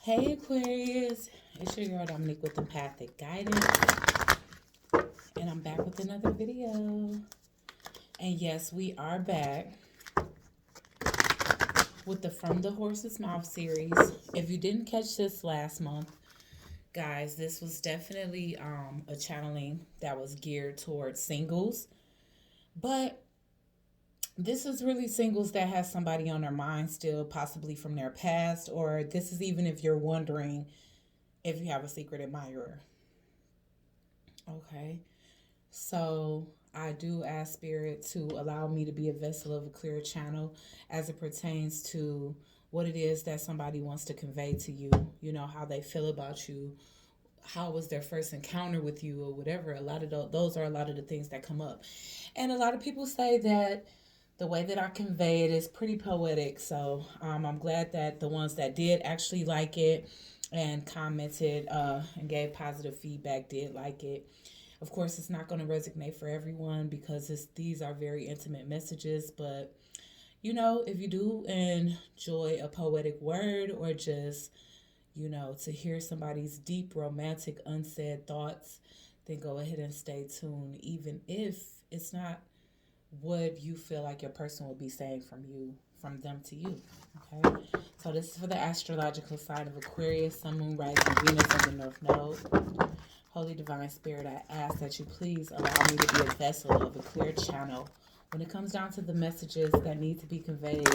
Hey Aquarius, it's your girl Dominique with Empathic Guidance, and I'm back with another video. And yes, we are back with the From the Horse's Mouth series. If you didn't catch this last month, guys, this was definitely a channeling that was geared towards singles, but this is really singles that has somebody on their mind still, possibly from their past, or this is even if you're wondering if you have a secret admirer. Okay. So I do ask Spirit to allow me to be a vessel of a clear channel as it pertains to what it is that somebody wants to convey to you, how they feel about you, how was their first encounter with you, or whatever. A lot of those are a lot of the things that come up. And a lot of people say that the way that I convey it is pretty poetic. So I'm glad that the ones that did actually like it and commented and gave positive feedback did like it. Of course, it's not going to resonate for everyone because these are very intimate messages. But, if you do enjoy a poetic word or just, to hear somebody's deep, romantic, unsaid thoughts, then go ahead and stay tuned, even if it's not what you feel like your person will be saying from them to you. Okay? So this is for the astrological sign of Aquarius, Sun, Moon, Rising, Venus, and the North Node. Holy Divine Spirit, I ask that you please allow me to be a vessel of a clear channel when it comes down to the messages that need to be conveyed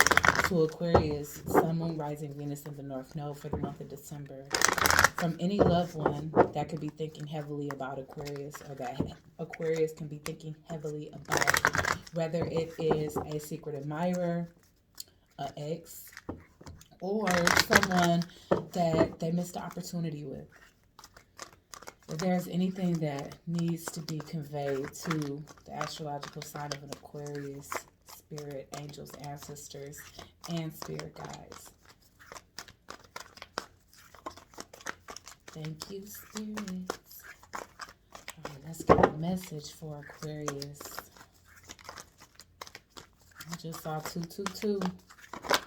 to Aquarius, Sun, Moon, Rising, Venus, and the North Node for the month of December. From any loved one that could be thinking heavily about Aquarius, or that Aquarius can be thinking heavily about, whether it is a secret admirer, an ex, or someone that they missed the opportunity with. If there's anything that needs to be conveyed to the astrological sign of an Aquarius, spirit, angels, ancestors, and spirit guides. Thank you, spirits. All right, let's get a message for Aquarius. I just saw 222.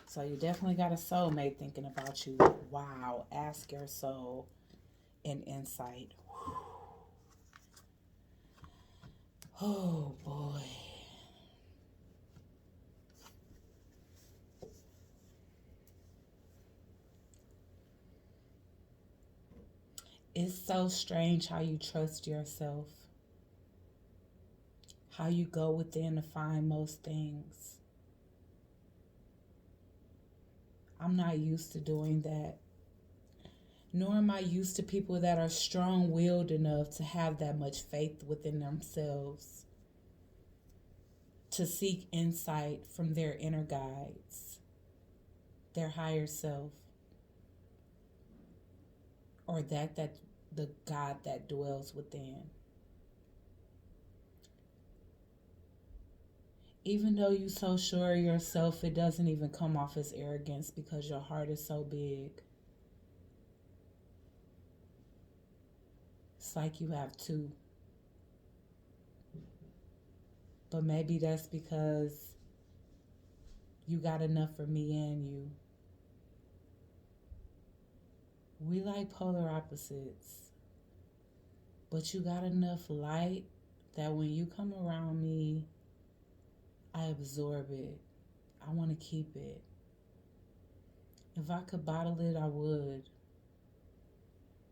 So you definitely got a soulmate thinking about you. Wow. Ask your soul in insight. Oh, boy. It's so strange how you trust yourself, how you go within to find most things. I'm not used to doing that, nor am I used to people that are strong-willed enough to have that much faith within themselves, to seek insight from their inner guides, their higher self, or that the God that dwells within. Even though you're so sure of yourself, it doesn't even come off as arrogance because your heart is so big. It's like you have two. But maybe that's because you got enough for me and you. We like polar opposites. But you got enough light that when you come around me, I absorb it. I want to keep it. If I could bottle it, I would.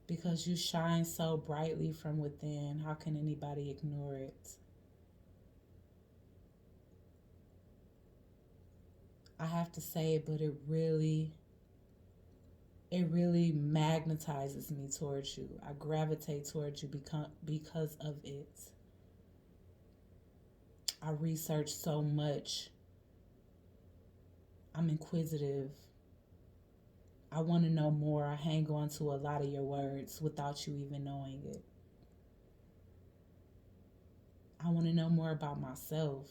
Because you shine so brightly from within, how can anybody ignore it? I have to say it, but it really magnetizes me towards you. I gravitate towards you because of it. I research so much. I'm inquisitive. I want to know more. I hang on to a lot of your words without you even knowing it. I want to know more about myself,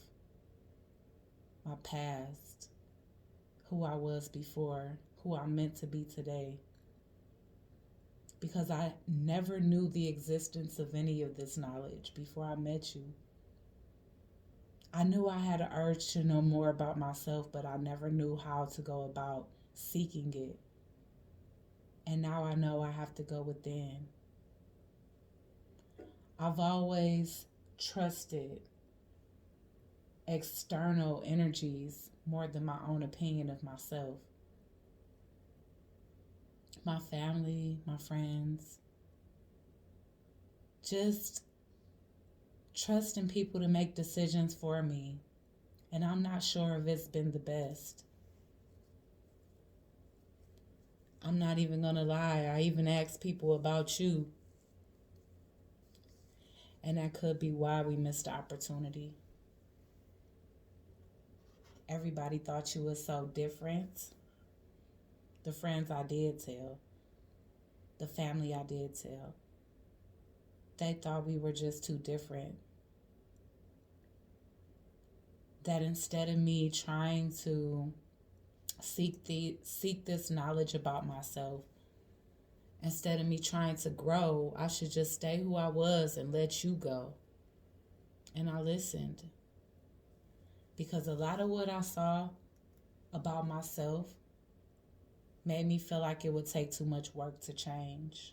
my past, who I was before, who I'm meant to be today. Because I never knew the existence of any of this knowledge before I met you. I knew I had an urge to know more about myself, but I never knew how to go about seeking it. And now I know I have to go within. I've always trusted external energies more than my own opinion of myself. My family, my friends, just trusting people to make decisions for me. And I'm not sure if it's been the best. I'm not even gonna lie. I even asked people about you. And that could be why we missed the opportunity. Everybody thought you was so different. The friends I did tell, the family I did tell, they thought we were just too different. That instead of me trying to seek this knowledge about myself, instead of me trying to grow, I should just stay who I was and let you go. And I listened. Because a lot of what I saw about myself made me feel like it would take too much work to change.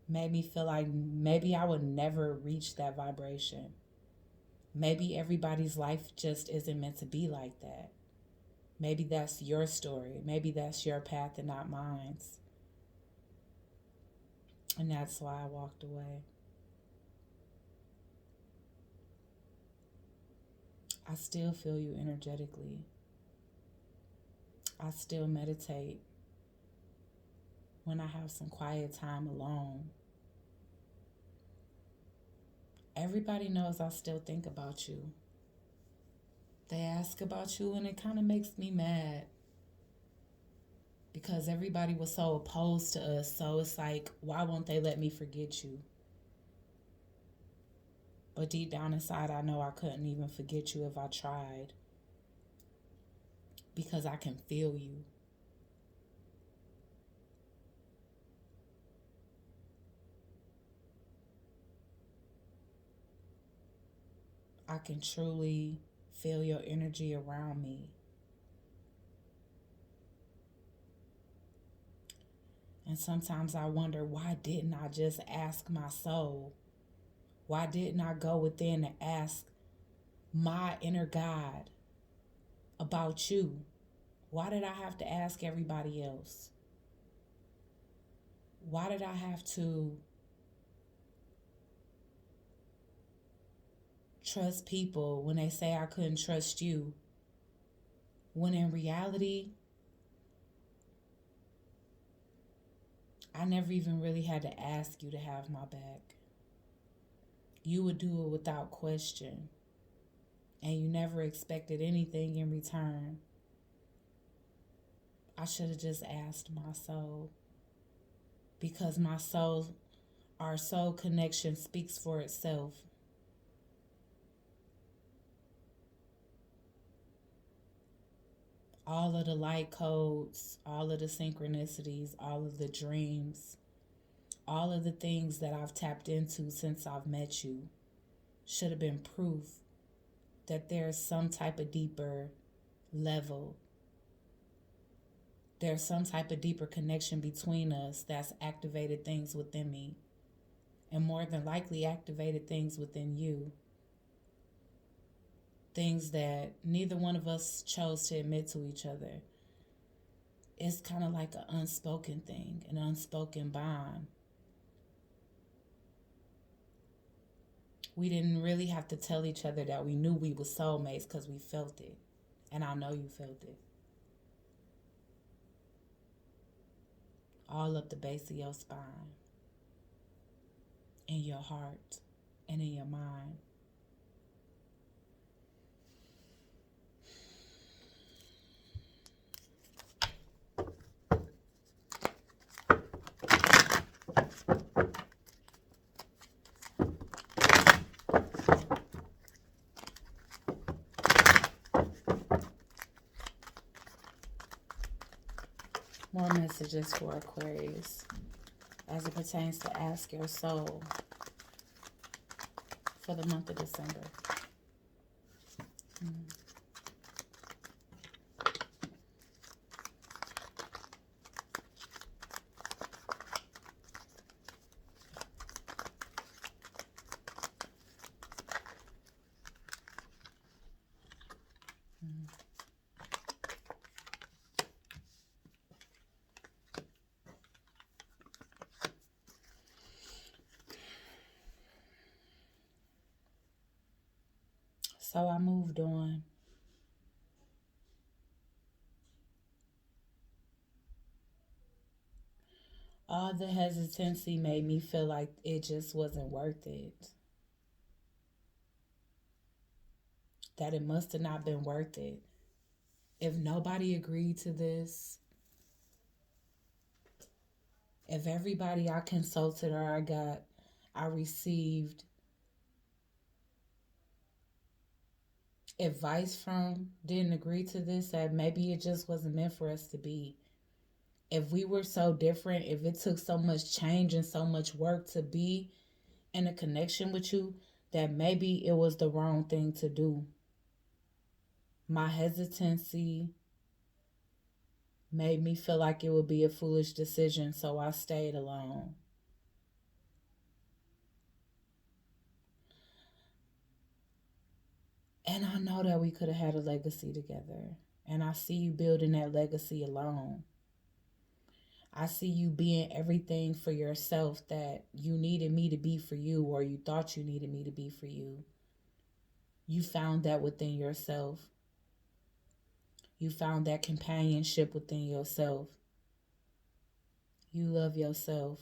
Made me feel like maybe I would never reach that vibration. Maybe everybody's life just isn't meant to be like that. Maybe that's your story. Maybe that's your path and not mine. And that's why I walked away. I still feel you energetically. I still meditate when I have some quiet time alone. Everybody knows I still think about you. They ask about you and it kind of makes me mad because everybody was so opposed to us. So it's like, why won't they let me forget you? But deep down inside, I know I couldn't even forget you if I tried, because I can feel you. I can truly feel your energy around me. And sometimes I wonder, why didn't I just ask my soul? Why didn't I go within and ask my inner God about you? Why did I have to ask everybody else? Why did I have to trust people when they say I couldn't trust you? When in reality, I never even really had to ask you to have my back. You would do it without question, and you never expected anything in return. I should have just asked my soul, because our soul connection speaks for itself. All of the light codes, all of the synchronicities, all of the dreams, all of the things that I've tapped into since I've met you should have been proof that there's some type of deeper level. There's some type of deeper connection between us that's activated things within me, and more than likely activated things within you. Things that neither one of us chose to admit to each other. It's kind of like an unspoken thing, an unspoken bond. We didn't really have to tell each other that we knew we were soulmates because we felt it. And I know you felt it. All up the base of your spine, in your heart, and in your mind. More messages for Aquarius as it pertains to ask your soul for the month of December. So I moved on. All the hesitancy made me feel like it just wasn't worth it. That it must have not been worth it. If nobody agreed to this, if everybody I consulted or I received advice from didn't agree to this, that maybe it just wasn't meant for us to be. If we were so different, if it took so much change and so much work to be in a connection with you, that maybe it was the wrong thing to do. My hesitancy made me feel like it would be a foolish decision, so I stayed alone. And I know that we could have had a legacy together. And I see you building that legacy alone. I see you being everything for yourself that you needed me to be for you, or you thought you needed me to be for you. You found that within yourself. You found that companionship within yourself. You love yourself.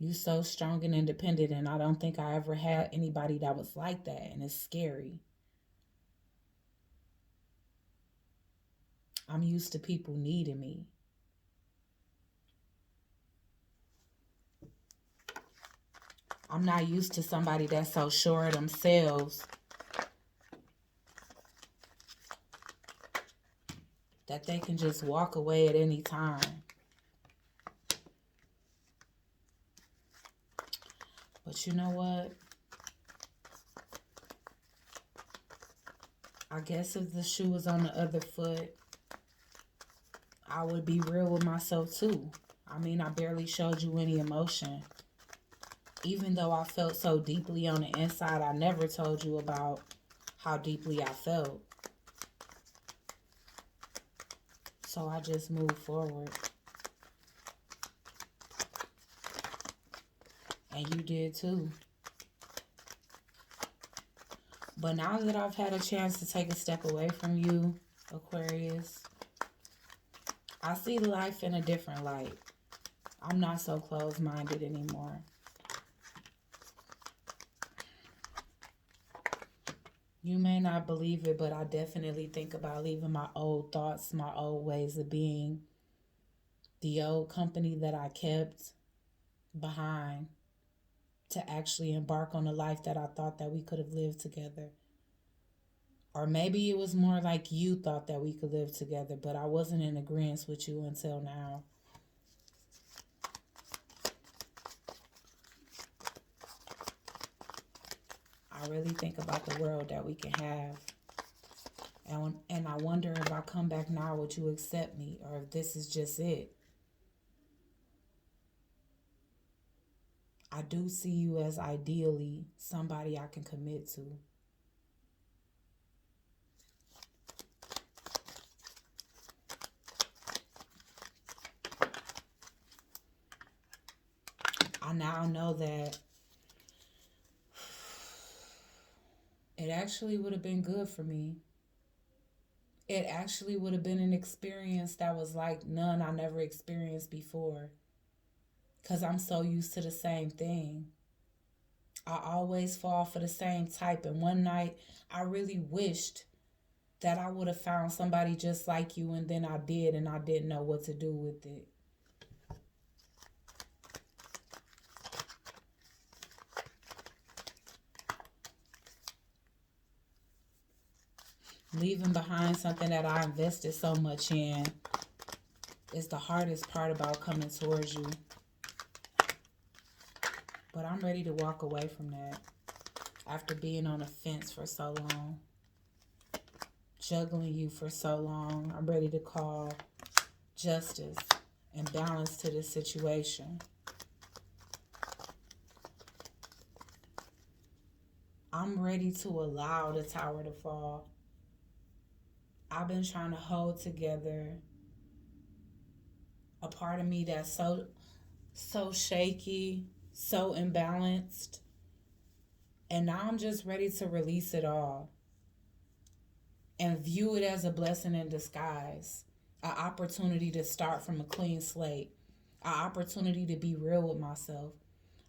You so strong and independent, and I don't think I ever had anybody that was like that, and it's scary. I'm used to people needing me. I'm not used to somebody that's so sure of themselves that they can just walk away at any time. But you know what? I guess if the shoe was on the other foot, I would be real with myself too. I mean, I barely showed you any emotion. Even though I felt so deeply on the inside, I never told you about how deeply I felt. So I just moved forward. And you did too. But now that I've had a chance to take a step away from you, Aquarius, I see life in a different light. I'm not so closed-minded anymore. You may not believe it, but I definitely think about leaving my old thoughts, my old ways of being, the old company that I kept behind, to actually embark on a life that I thought that we could have lived together. Or maybe it was more like you thought that we could live together, but I wasn't in agreement with you until now. I really think about the world that we can have. And I wonder if I come back now, would you accept me? Or if this is just it. I do see you as ideally somebody I can commit to. I now know that it actually would have been good for me. It actually would have been an experience that was like none I never experienced before. Because I'm so used to the same thing. I always fall for the same type. And one night, I really wished that I would have found somebody just like you, and then I did, and I didn't know what to do with it. Leaving behind something that I invested so much in is the hardest part about coming towards you. But I'm ready to walk away from that after being on the fence for so long, juggling you for so long. I'm ready to call justice and balance to this situation. I'm ready to allow the tower to fall. I've been trying to hold together a part of me that's so shaky, so imbalanced. And now I'm just ready to release it all and view it as a blessing in disguise, an opportunity to start from a clean slate, an opportunity to be real with myself,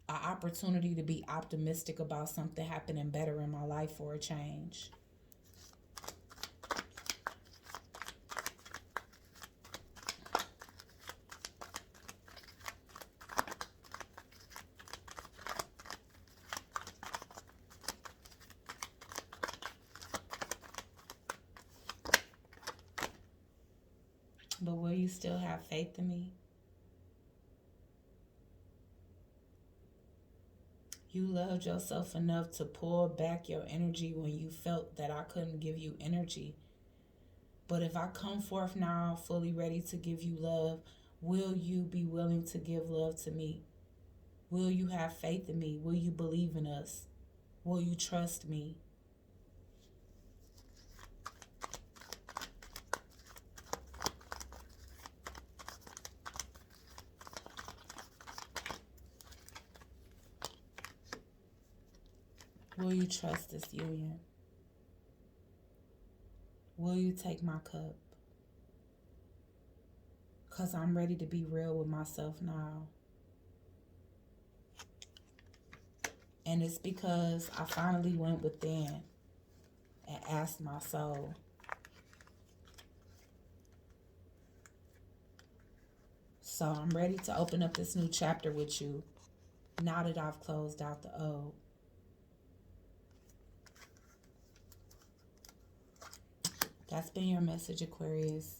an opportunity to be optimistic about something happening better in my life for a change. But will you still have faith in me? You loved yourself enough to pull back your energy when you felt that I couldn't give you energy. But if I come forth now fully ready to give you love, will you be willing to give love to me? Will you have faith in me? Will you believe in us? Will you trust me? Will you trust this union? Will you take my cup? Because I'm ready to be real with myself now. And it's because I finally went within and asked my soul. So I'm ready to open up this new chapter with you now that I've closed out the old. That's been your message, Aquarius.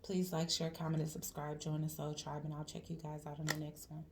Please like, share, comment, and subscribe. Join the Soul Tribe, and I'll check you guys out on the next one.